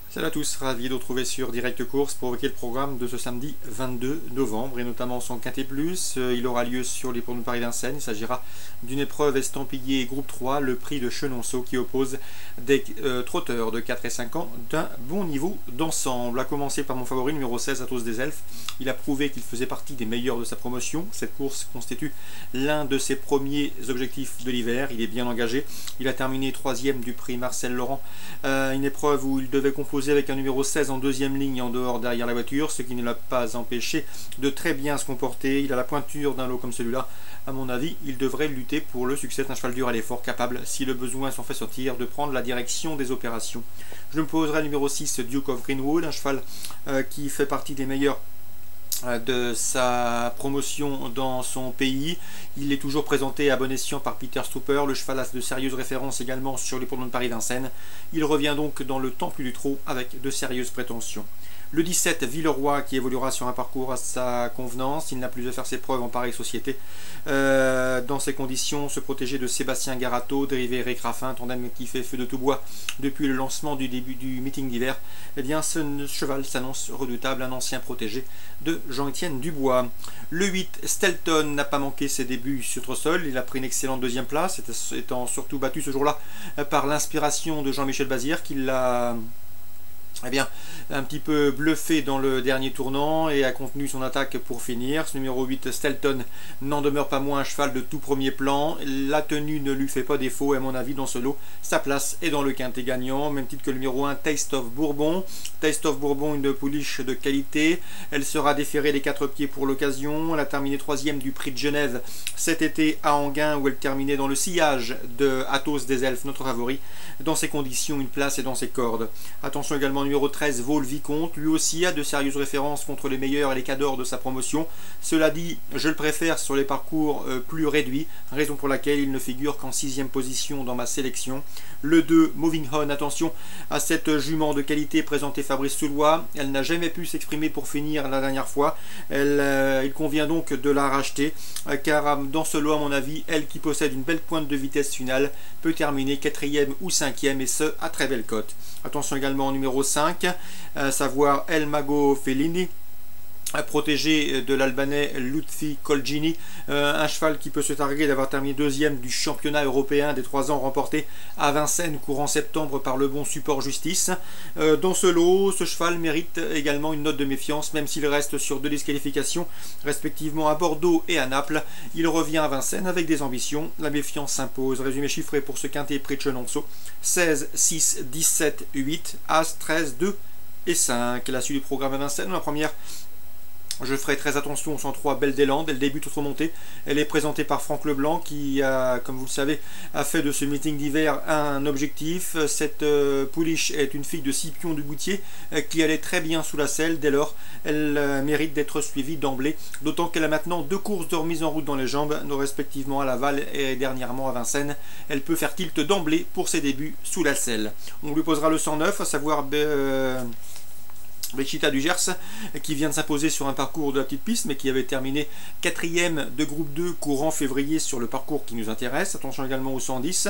Salut à tous, ravi de vous retrouver sur Direct Course pour évoquer le programme de ce samedi 22 novembre et notamment son Quintet Plus. Il aura lieu sur les ponts de Paris-Vincennes. Il s'agira d'une épreuve estampillée groupe 3, le prix de Chenonceau qui oppose des trotteurs de 4 et 5 ans d'un bon niveau d'ensemble. A commencer par mon favori numéro 16, Athos des Elfes. Il a prouvé qu'il faisait partie des meilleurs de sa promotion. Cette course constitue l'un de ses premiers objectifs de l'hiver. Il est bien engagé. Il a terminé 3e du prix Marcel Laurent. Une épreuve où il devait composer avec un numéro 16 en deuxième ligne en dehors derrière la voiture, ce qui ne l'a pas empêché de très bien se comporter. Il a la pointure d'un lot comme celui-là. À mon avis, il devrait lutter pour le succès d'un cheval dur à l'effort, capable, si le besoin s'en fait sortir, de prendre la direction des opérations. Je me poserai numéro 6, Duke of Greenwood, un cheval qui fait partie des meilleurs de sa promotion dans son pays. Il est toujours présenté à bon escient par Peter Stupper. Le cheval a de sérieuses références également sur les ponts de Paris-Vincennes. Il revient donc dans le temple du trot avec de sérieuses prétentions. Le 17, Villeroy, qui évoluera sur un parcours à sa convenance. Il n'a plus à faire ses preuves en pareille société. Dans ces conditions, se protéger de Sébastien Garato, dérivé Eric Raffin, tandem qui fait feu de tout bois depuis le lancement du début du meeting d'hiver. Eh bien, ce cheval s'annonce redoutable, un ancien protégé de Jean-Étienne Dubois. Le 8, Stelton, n'a pas manqué ses débuts sur Trossol. Il a pris une excellente deuxième place, étant surtout battu ce jour-là par l'inspiration de Jean-Michel Bazir, qui l'a un petit peu bluffé dans le dernier tournant et a contenu son attaque pour finir. Ce numéro 8, Stelton, n'en demeure pas moins un cheval de tout premier plan. La tenue ne lui fait pas défaut et à mon avis dans ce lot, sa place est dans le quintet gagnant, même titre que le numéro 1, Taste of Bourbon. Taste of Bourbon, une pouliche de qualité. Elle sera déférée des 4 pieds pour l'occasion. Elle a terminé 3e du prix de Genève cet été à Enghien, où elle terminait dans le sillage de Athos des Elfes, notre favori. Dans ces conditions, une place est dans ses cordes. Attention également numéro 13, Vaul Vicomte, lui aussi a de sérieuses références contre les meilleurs et les cadors de sa promotion. Cela dit, je le préfère sur les parcours plus réduits, raison pour laquelle il ne figure qu'en 6e position dans ma sélection. Le 2, Moving On, attention à cette jument de qualité présentée Fabrice Soulois. Elle n'a jamais pu s'exprimer pour finir la dernière fois. Il convient donc de la racheter, car dans ce lot, à mon avis, elle qui possède une belle pointe de vitesse finale peut terminer 4e ou 5e, et ce à très belle cote. Attention également au numéro 5, à savoir El Mago Fellini, protégé de l'Albanais Lutfi Colgini, un cheval qui peut se targuer d'avoir terminé 2e du championnat européen des 3 ans remporté à Vincennes courant septembre par le bon Support Justice. Dans ce lot, ce cheval mérite également une note de méfiance, même s'il reste sur 2 disqualifications, respectivement à Bordeaux et à Naples. Il revient à Vincennes avec des ambitions, la méfiance s'impose. Résumé chiffré pour ce quintet prix de Chenonceau: 16, 6, 17, 8, As, 13, 2 et 5. La suite du programme à Vincennes, la première, je ferai très attention au 103 Belle des Landes. Elle débute autre montée. Elle est présentée par Franck Leblanc qui a, comme vous le savez, a fait de ce meeting d'hiver un objectif. Cette pouliche est une fille de Scipion du Goutier qui allait très bien sous la selle. Dès lors, elle mérite d'être suivie d'emblée. D'autant qu'elle a maintenant 2 courses de remise en route dans les jambes, respectivement à Laval et dernièrement à Vincennes. Elle peut faire tilt d'emblée pour ses débuts sous la selle. On lui posera le 109, à savoir Bechita du Gers, qui vient de s'imposer sur un parcours de la petite piste, mais qui avait terminé 4e de groupe 2 courant février sur le parcours qui nous intéresse. Attention également au 110.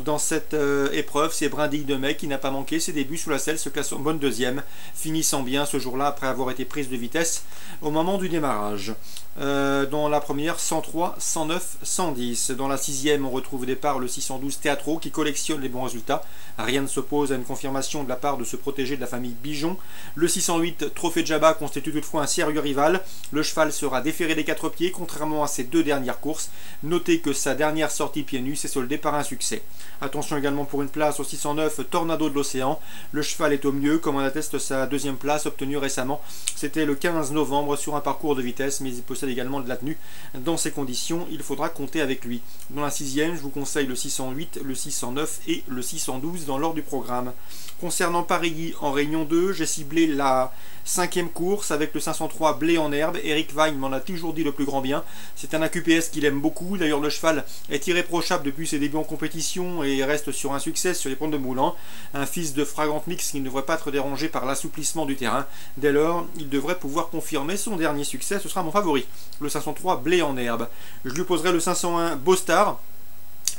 Dans cette épreuve, c'est Brindille de Mai qui n'a pas manqué ses débuts sous la selle, se classe en bonne 2e, finissant bien ce jour-là après avoir été prise de vitesse au moment du démarrage. Dans la première, 103, 109, 110. Dans la 6e, on retrouve au départ le 612 Teatro qui collectionne les bons résultats. Rien ne s'oppose à une confirmation de la part de ce protégé de la famille Bijon. Le 608 Trophée Djaba constitue toutefois un sérieux rival. Le cheval sera déféré des 4 pieds, contrairement à ses 2 dernières courses. Notez que sa dernière sortie pieds nus s'est soldée par un succès. Attention également pour une place au 609 Tornado de l'Océan. Le cheval est au mieux, comme en atteste sa 2e place obtenue récemment. C'était le 15 novembre sur un parcours de vitesse, mais il possède également de la tenue. Dans ces conditions, il faudra compter avec lui. Dans la 6e, je vous conseille le 608, le 609 et le 612 dans l'ordre du programme. Concernant Paris en Réunion 2, j'ai ciblé la 5e course avec le 503 Blé en herbe. Eric Wein m'en a toujours dit le plus grand bien. C'est un AQPS qu'il aime beaucoup. D'ailleurs, le cheval est irréprochable depuis ses débuts en compétition et reste sur un succès sur les ponts de Moulins. Un fils de Fragrant Mix qui ne devrait pas être dérangé par l'assouplissement du terrain. Dès lors, il devrait pouvoir confirmer son dernier succès. Ce sera mon favori, le 503 Blé en herbe. Je lui poserai le 501 Beau Star,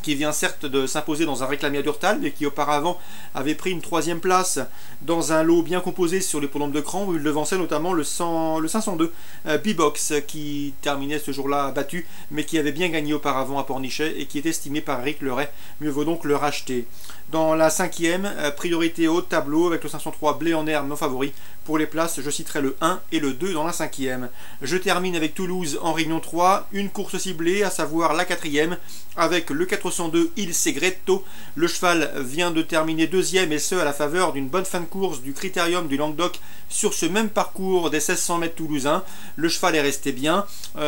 qui vient certes de s'imposer dans un réclamé à Durtal, mais qui auparavant avait pris une 3e place dans un lot bien composé sur les l'hippodrome de Cran, où il devançait notamment le 502 B-Box, qui terminait ce jour-là battu, mais qui avait bien gagné auparavant à Pornichet, et qui est estimé par Eric Leray. Mieux vaut donc le racheter. Dans la 5e, priorité haute tableau, avec le 503 Blé en herbe, mon favori. Pour les places, je citerai le 1 et le 2 dans la 5e. Je termine avec Toulouse en Réunion 3, une course ciblée, à savoir la 4e, avec le 402 Il Segreto. Le cheval vient de terminer 2e, et ce à la faveur d'une bonne fin de course du Critérium du Languedoc sur ce même parcours des 1600 mètres toulousains. Le cheval est resté bien.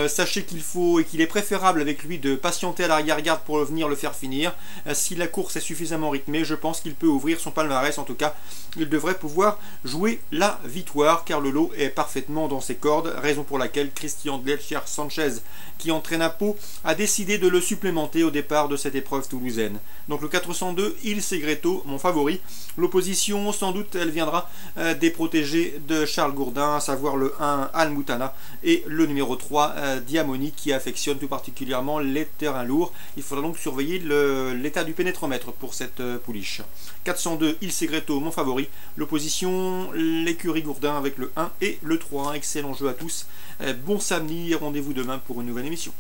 Sachez qu'il faut et qu'il est préférable avec lui de patienter à l'arrière-garde pour venir le faire finir. Si la course est suffisamment rythmée, je pense qu'il peut ouvrir son palmarès. En tout cas, il devrait pouvoir jouer la victoire, car le lot est parfaitement dans ses cordes, raison pour laquelle Christian Dletcher Sanchez, qui entraîne à Pau, a décidé de le supplémenter au départ de cette épreuve toulousaine. Donc le 402 Il Segreto, mon favori. L'opposition, sans doute, elle viendra des protégés de Charles Gourdin, à savoir le 1 Al-Moutana et le numéro 3 Diamoni, qui affectionne tout particulièrement les terrains lourds. Il faudra donc surveiller l'état du pénétromètre pour cette pouliche. 402 Il Segreto, mon favori. L'opposition, l'écurie Gourdin avec le 1 et le 3. Excellent jeu à tous. Bon samedi et rendez-vous demain pour une nouvelle émission.